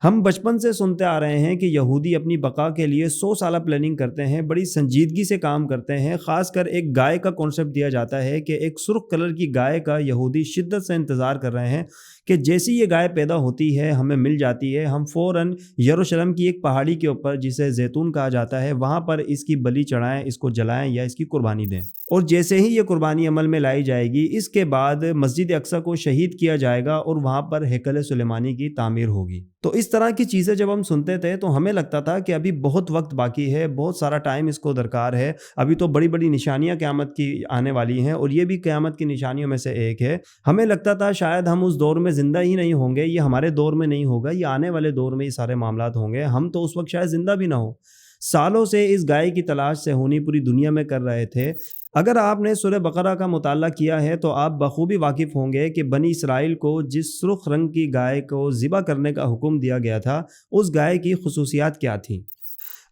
ہم بچپن سے سنتے آ رہے ہیں کہ یہودی اپنی بقا کے لیے 100 سالہ پلاننگ کرتے ہیں، بڑی سنجیدگی سے کام کرتے ہیں۔ خاص کر ایک گائے کا کانسیپٹ دیا جاتا ہے کہ ایک سرخ کلر کی گائے کا یہودی شدت سے انتظار کر رہے ہیں کہ جیسی یہ گائے پیدا ہوتی ہے ہمیں مل جاتی ہے، ہم فوراً یروشلم کی ایک پہاڑی کے اوپر جسے زیتون کہا جاتا ہے وہاں پر اس کی بلی چڑھائیں، اس کو جلائیں یا اس کی قربانی دیں۔ اور جیسے ہی یہ قربانی عمل میں لائی جائے گی، اس کے بعد مسجد اقصیٰ کو شہید کیا جائے گا اور وہاں پر ہیکل سلیمانی کی تعمیر ہوگی۔ تو اس طرح کی چیزیں جب ہم سنتے تھے تو ہمیں لگتا تھا کہ ابھی بہت وقت باقی ہے، بہت سارا ٹائم اس کو درکار ہے، ابھی تو بڑی بڑی نشانیاں قیامت کی آنے والی ہیں اور یہ بھی قیامت کی نشانیوں میں سے ایک ہے۔ ہمیں لگتا تھا شاید ہم اس دور میں زندہ ہی نہیں ہوں گے، یہ ہمارے دور میں نہیں ہوگا، یہ آنے والے دور میں یہ سارے معاملات ہوں گے، ہم تو اس وقت شاید زندہ بھی نہ ہو۔ سالوں سے اس گائے کی تلاش صہیونی پوری دنیا میں کر رہے تھے۔ اگر آپ نے سورہ بقرہ کا مطالعہ کیا ہے تو آپ بخوبی واقف ہوں گے کہ بنی اسرائیل کو جس سرخ رنگ کی گائے کو ذبح کرنے کا حکم دیا گیا تھا، اس گائے کی خصوصیات کیا تھیں۔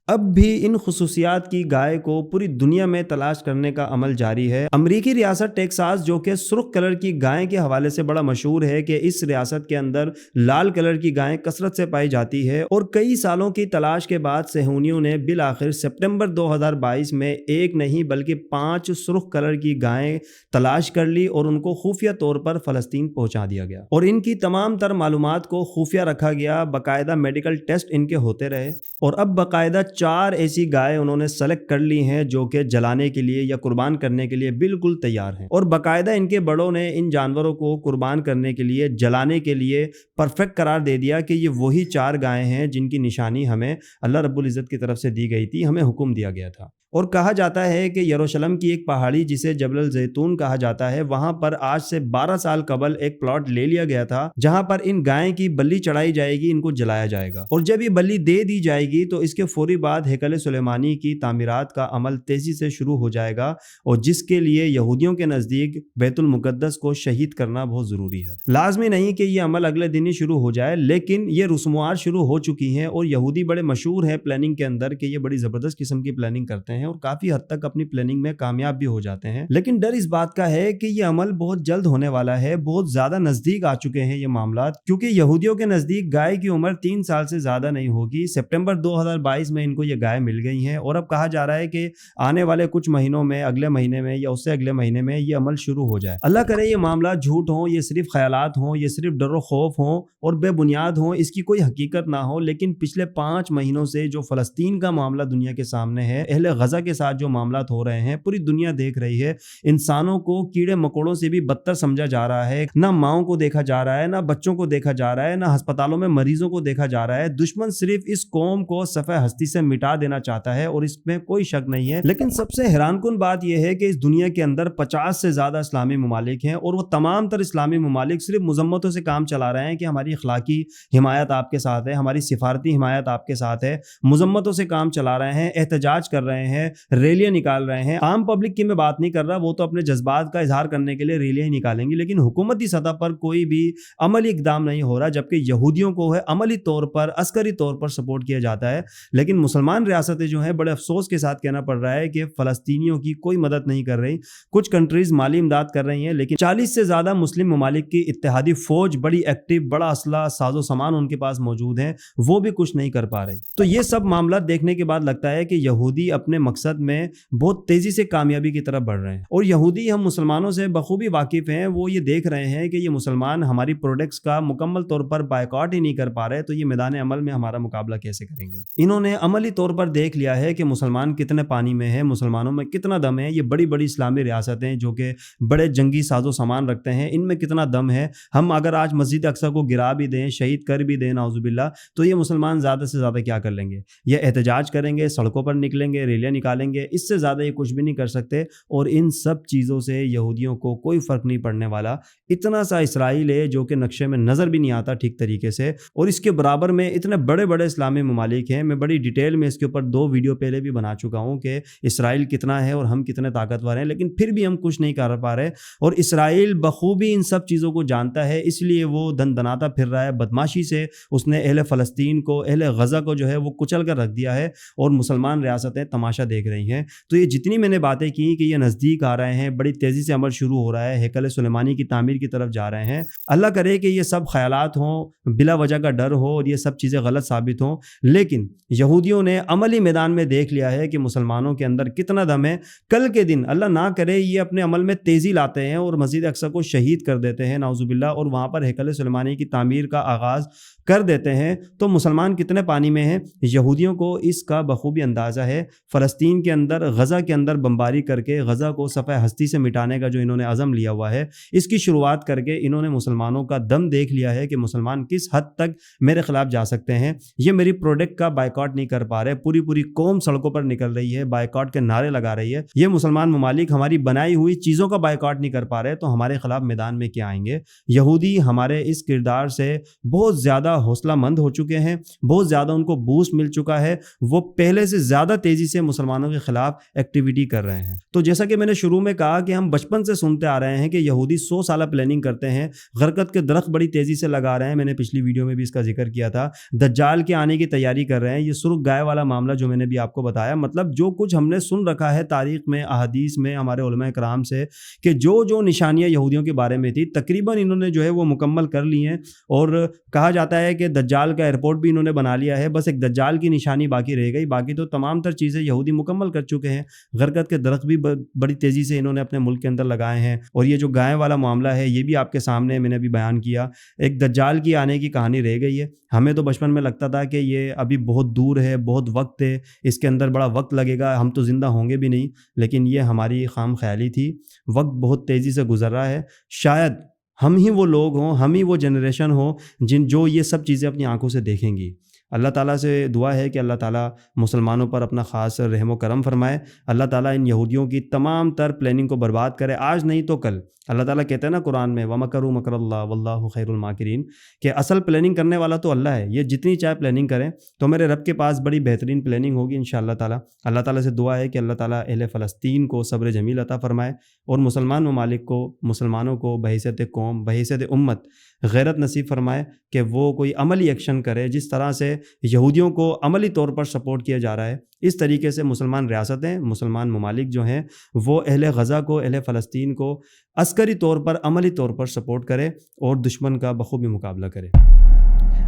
اب بھی ان خصوصیات کی گائے کو پوری دنیا میں تلاش کرنے کا عمل جاری ہے۔ امریکی ریاست ٹیکساس جو کہ سرخ کلر کی گائے کے حوالے سے بڑا مشہور ہے کہ اس ریاست کے اندر لال کلر کی گائیں کثرت سے پائی جاتی ہے، اور کئی سالوں کی تلاش کے بعد صہیونیوں نے بالآخر سپٹمبر 2022 میں ایک نہیں بلکہ 5 سرخ کلر کی گائیں تلاش کر لی اور ان کو خفیہ طور پر فلسطین پہنچا دیا گیا، اور ان کی تمام تر معلومات کو خفیہ رکھا گیا۔ باقاعدہ میڈیکل ٹیسٹ ان کے ہوتے رہے، اور اب باقاعدہ 4 ایسی گائے انہوں نے سلیکٹ کر لی ہیں جو کہ جلانے کے لیے یا قربان کرنے کے لیے بالکل تیار ہیں، اور باقاعدہ ان کے بڑوں نے ان جانوروں کو قربان کرنے کے لیے، جلانے کے لیے پرفیکٹ قرار دے دیا کہ یہ وہی 4 گائیں ہیں جن کی نشانی ہمیں اللہ رب العزت کی طرف سے دی گئی تھی، ہمیں حکم دیا گیا تھا۔ اور کہا جاتا ہے کہ یروشلم کی ایک پہاڑی جسے جبل الزیتون کہا جاتا ہے، وہاں پر آج سے 12 سال قبل ایک پلاٹ لے لیا گیا تھا جہاں پر ان گائیں کی بلی چڑھائی جائے گی، ان کو جلایا جائے گا، اور جب یہ بلی دے دی جائے گی تو اس کے فوری بعد ہیکل سلیمانی کی تعمیرات کا عمل تیزی سے شروع ہو جائے گا، اور جس کے لیے یہودیوں کے نزدیک بیت المقدس کو شہید کرنا بہت ضروری ہے۔ لازمی نہیں کہ یہ عمل اگلے دن ہی شروع ہو جائے، لیکن یہ رسومات شروع ہو چکی ہیں، اور یہودی بڑے مشہور ہیں پلاننگ کے اندر کہ یہ بڑی زبردست قسم کی پلاننگ کرتے ہیں اور کافی حد تک اپنی پلاننگ میں کامیاب بھی ہو جاتے ہیں۔ لیکن ڈر اس بات کا ہے کہ یہ عمل بہت جلد ہونے والا ہے، بہت زیادہ نزدیک آ چکے ہیں یہ معاملات، کیونکہ یہودیوں کے نزدیک گائے کی عمر 3 سال سے زیادہ نہیں ہوگی۔ سپٹمبر 2022 میں ان کو یہ گائے مل گئی ہیں، اور اب کہا جا رہا ہے کہ آنے والے کچھ مہینوں میں، اگلے مہینے میں یا اس سے اگلے مہینے میں یہ عمل شروع ہو جائے۔ اللہ کرے یہ معاملات جھوٹ ہوں، یہ صرف خیالات ہوں، یہ صرف ڈر و خوف ہوں اور بے بنیاد ہوں، اس کی کوئی حقیقت نہ ہو، لیکن پچھلے 5 مہینوں سے جو فلسطین کا معاملہ دنیا کے سامنے ہے، اہل غزہ کے ساتھ جو معاملات ہو رہے ہیں، پوری دنیا دیکھ رہی ہے۔ انسانوں کو کیڑے مکوڑوں سے بھی بدتر سمجھا جا رہا ہے، نہ ماؤں کو دیکھا جا رہا ہے، نہ بچوں کو دیکھا جا رہا ہے، نہ ہسپتالوں میں مریضوں کو دیکھا جا رہا ہے۔ دشمن صرف اس قوم کو صفحہ ہستی سے مٹا دینا چاہتا ہے، اور اس میں کوئی شک نہیں ہے۔ لیکن سب سے حیران کن بات یہ ہے کہ اس دنیا کے اندر 50 سے زیادہ اسلامی ممالک ہیں، اور وہ تمام تر اسلامی ممالک صرف مذمتوں سے کام چلا رہے ہیں کہ ہماری اخلاقی حمایت آپ کے ساتھ ہے، ہماری سفارتی حمایت آپ کے ساتھ ہے، مذمتوں سے کام چلا رہے ہیں، احتجاج کر رہے ہیں، ریلیاں نکال رہے ہیں۔ عام پبلک کی میں بات نہیں کر رہا، وہ تو اپنے جذبات کا اظہار کرنے کے لیے ریلیاں ہی نکالیں گی، لیکن حکومتی سطح پر کوئی بھی عملی اقدام نہیں ہو رہا، جبکہ یہودیوں کو ہے عملی طور پر، عسکری طور پر سپورٹ کیا جاتا ہے۔ لیکن مسلمان ریاستیں جو ہیں بڑے افسوس کے ساتھ کہنا پڑ رہا ہے کہ فلسطینیوں کی کوئی مدد نہیں کر رہی۔ کچھ کنٹریز مالی امداد کر رہی ہیں، لیکن 40 سے زیادہ مسلم ممالک کی اتحادی فوج بڑی ایکٹیو، بڑا اسلحہ ساز و سامان ان کے پاس موجود ہیں، وہ بھی کچھ نہیں کر پا رہی۔ تو یہ سب معاملات دیکھنے کے بعد لگتا ہے کہ یہودی اپنے مقصد میں بہت تیزی سے کامیابی کی طرف بڑھ رہے ہیں، اور یہودی ہم مسلمانوں سے بخوبی واقف ہیں، وہ یہ دیکھ رہے ہیں کہ یہ مسلمان ہماری پروڈکٹس کا مکمل طور پر بائیکاٹ ہی نہیں کر پا رہے، تو یہ میدان عمل میں ہمارا مقابلہ کیسے کریں گے۔ انہوں نے عملی طور پر دیکھ لیا ہے کہ مسلمان کتنے پانی میں ہیں، مسلمانوں میں کتنا دم ہے۔ یہ بڑی بڑی اسلامی ریاستیں جو کہ بڑے جنگی ساز و سامان رکھتے ہیں، ان میں کتنا دم ہے۔ ہم اگر آج مسجد اقصیٰ کو گرا بھی دیں، شہید کر بھی دیں نعوذ باللہ، تو یہ مسلمان زیادہ سے زیادہ کیا کر لیں گے؟ یہ احتجاج کریں گے، سڑکوں پر نکلیں گے، ریلیاں نکالیں گے، اس سے زیادہ یہ کچھ بھی نہیں کر سکتے، اور ان سب چیزوں سے یہودیوں کو کوئی فرق نہیں پڑنے والا۔ اتنا سا اسرائیل ہے جو کہ نقشے میں نظر بھی نہیں آتا ٹھیک طریقے سے، اور اس کے برابر میں اتنے بڑے بڑے اسلامی ممالک ہیں۔ میں بڑی ڈیٹیل میں اس کے اوپر 2 ویڈیو پہلے بھی بنا چکا ہوں کہ اسرائیل کتنا ہے اور ہم کتنے طاقتور ہیں، لیکن پھر بھی ہم کچھ نہیں کر پا رہے، اور اسرائیل بخوبی ان سب چیزوں کو جانتا ہے، اس لیے وہ دن دناتا پھر رہا ہے۔ بدماشی سے اس نے اہل فلسطین کو، اہل غزہ کو جو ہے وہ کچل کر رکھ دیا ہے، اور مسلمان ریاستیں تماشا دیکھ رہی ہیں. تو یہ جتنی میں نے باتیں کی کہ یہ نزدیک آ رہے ہیں, بڑی تیزی سے عمل شروع ہو رہا ہے, ہیکل سلیمانی کی تعمیر کی طرف جا رہے ہیں. اللہ کرے کہ یہ سب خیالات ہوں, بلا وجہ کا ڈر ہو اور یہ سب چیزیں غلط ثابت ہوں, لیکن یہودیوں نے عملی میدان میں دیکھ لیا ہے کہ مسلمانوں کے اندر کتنا دم ہے. کل کے دن اللہ نہ کرے یہ اپنے عمل میں تیزی لاتے ہیں اور مسجد اقصی کو شہید کر دیتے ہیں نعوذ باللہ, اور وہاں پر ہیکل سلیمانی کی تعمیر کا آغاز کر دیتے ہیں, تو مسلمان کتنے پانی میں ہیں. یہودیوں کو اس کا بخوبی اندازہ ہے. فلسطین کے اندر, غزہ کے اندر بمباری کر کے غزہ کو صفحہ ہستی سے مٹانے کا جو انہوں نے عزم لیا ہوا ہے, اس کی شروعات کر کے انہوں نے مسلمانوں کا دم دیکھ لیا ہے کہ مسلمان کس حد تک میرے خلاف جا سکتے ہیں. یہ میری پروڈکٹ کا بائیکاٹ نہیں کر پا رہے, پوری قوم سڑکوں پر نکل رہی ہے, بائیکاٹ کے نعرے لگا رہی ہے. یہ مسلمان ممالک ہماری بنائی ہوئی چیزوں کا بائیکاٹ نہیں کر پا رہے, تو ہمارے خلاف میدان میں کیا آئیں گے. یہودی ہمارے اس کردار سے بہت زیادہ حوصلہ مند ہو چکے ہیں, بہت زیادہ ان کو بوسٹ مل چکا ہے, وہ پہلے سے زیادہ تیزی سے مسلمانوں کے خلاف ایکٹیویٹی کر رہے ہیں. تو جیسا کہ میں نے شروع میں کہا کہ ہم بچپن سے سنتے آ رہے ہیں کہ یہودی 100 سالہ پلاننگ کرتے ہیں, غرقت کے درخت بڑی تیزی سے لگا رہے ہیں. میں نے پچھلی ویڈیو میں بھی اس کا ذکر کیا تھا. دجال کے آنے کی تیاری کر رہے ہیں. یہ سرخ گائے والا معاملہ جو میں نے بھی آپ کو بتایا, مطلب جو کچھ ہم نے سن رکھا ہے تاریخ میں, احادیث میں, ہمارے علماء کرام سے, کہ جو نشانیاں یہودیوں کے بارے میں تھی تقریباً انہوں نے جو ہے وہ مکمل کر لی ہیں. اور کہا جاتا ہے کہ دجال کا ایئرپورٹ بھی انہوں نے بنا لیا ہے, بس ایک دجال کی نشانی باقی رہ گئی, باقی تو تمام تر چیزیں یہودی مکمل کر چکے ہیں. غرقت کے درخت بھی بڑی تیزی سے انہوں نے اپنے ملک کے اندر لگائے ہیں. اور یہ جو گائے والا معاملہ ہے یہ بھی آپ کے سامنے میں نے بھی بیان کیا. ایک دجال کی آنے کی کہانی رہ گئی ہے. ہمیں تو بچپن میں لگتا تھا کہ یہ ابھی بہت دور ہے, بہت وقت ہے, اس کے اندر بڑا وقت لگے گا, ہم تو زندہ ہوں گے بھی نہیں, لیکن یہ ہماری خام خیالی تھی. وقت بہت تیزی سے گزر رہا ہے. شاید ہم ہی وہ لوگ ہوں, ہم ہی وہ جنریشن ہو جو یہ سب چیزیں اپنی آنکھوں سے دیکھیں گی. اللہ تعالیٰ سے دعا ہے کہ اللہ تعالیٰ مسلمانوں پر اپنا خاص رحم و کرم فرمائے. اللہ تعالیٰ ان یہودیوں کی تمام تر پلاننگ کو برباد کرے, آج نہیں تو کل. اللہ تعالیٰ کہتے ہیں نا قرآن میں, وَمَكَرُوا مَكْرَ اللَّهِ وَاللَّهُ خَيْرُ الْمَاكِرِينَ, کہ اصل پلاننگ کرنے والا تو اللہ ہے. یہ جتنی چاہے پلاننگ کریں تو میرے رب کے پاس بڑی بہترین پلاننگ ہوگی انشاءاللہ تعالیٰ. اللہ تعالیٰ سے دعا ہے کہ اللہ تعالیٰ اہل فلسطین کو صبر جمیل عطا فرمائے, اور مسلمان ممالک کو, مسلمانوں کو بحیثیت قوم, بحیثیت امت غیرت نصیب فرمائے کہ وہ کوئی عملی ایکشن کرے. جس طرح سے یہودیوں کو عملی طور پر سپورٹ کیا جا رہا ہے, اس طریقے سے مسلمان ریاستیں, مسلمان ممالک جو ہیں وہ اہل غزہ کو, اہل فلسطین کو عسکری طور پر, عملی طور پر سپورٹ کرے اور دشمن کا بخوبی مقابلہ کرے.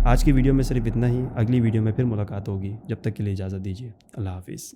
آج کی ویڈیو میں صرف اتنا ہی. اگلی ویڈیو میں پھر ملاقات ہوگی. جب تک کے لیے اجازت دیجیے. اللہ حافظ.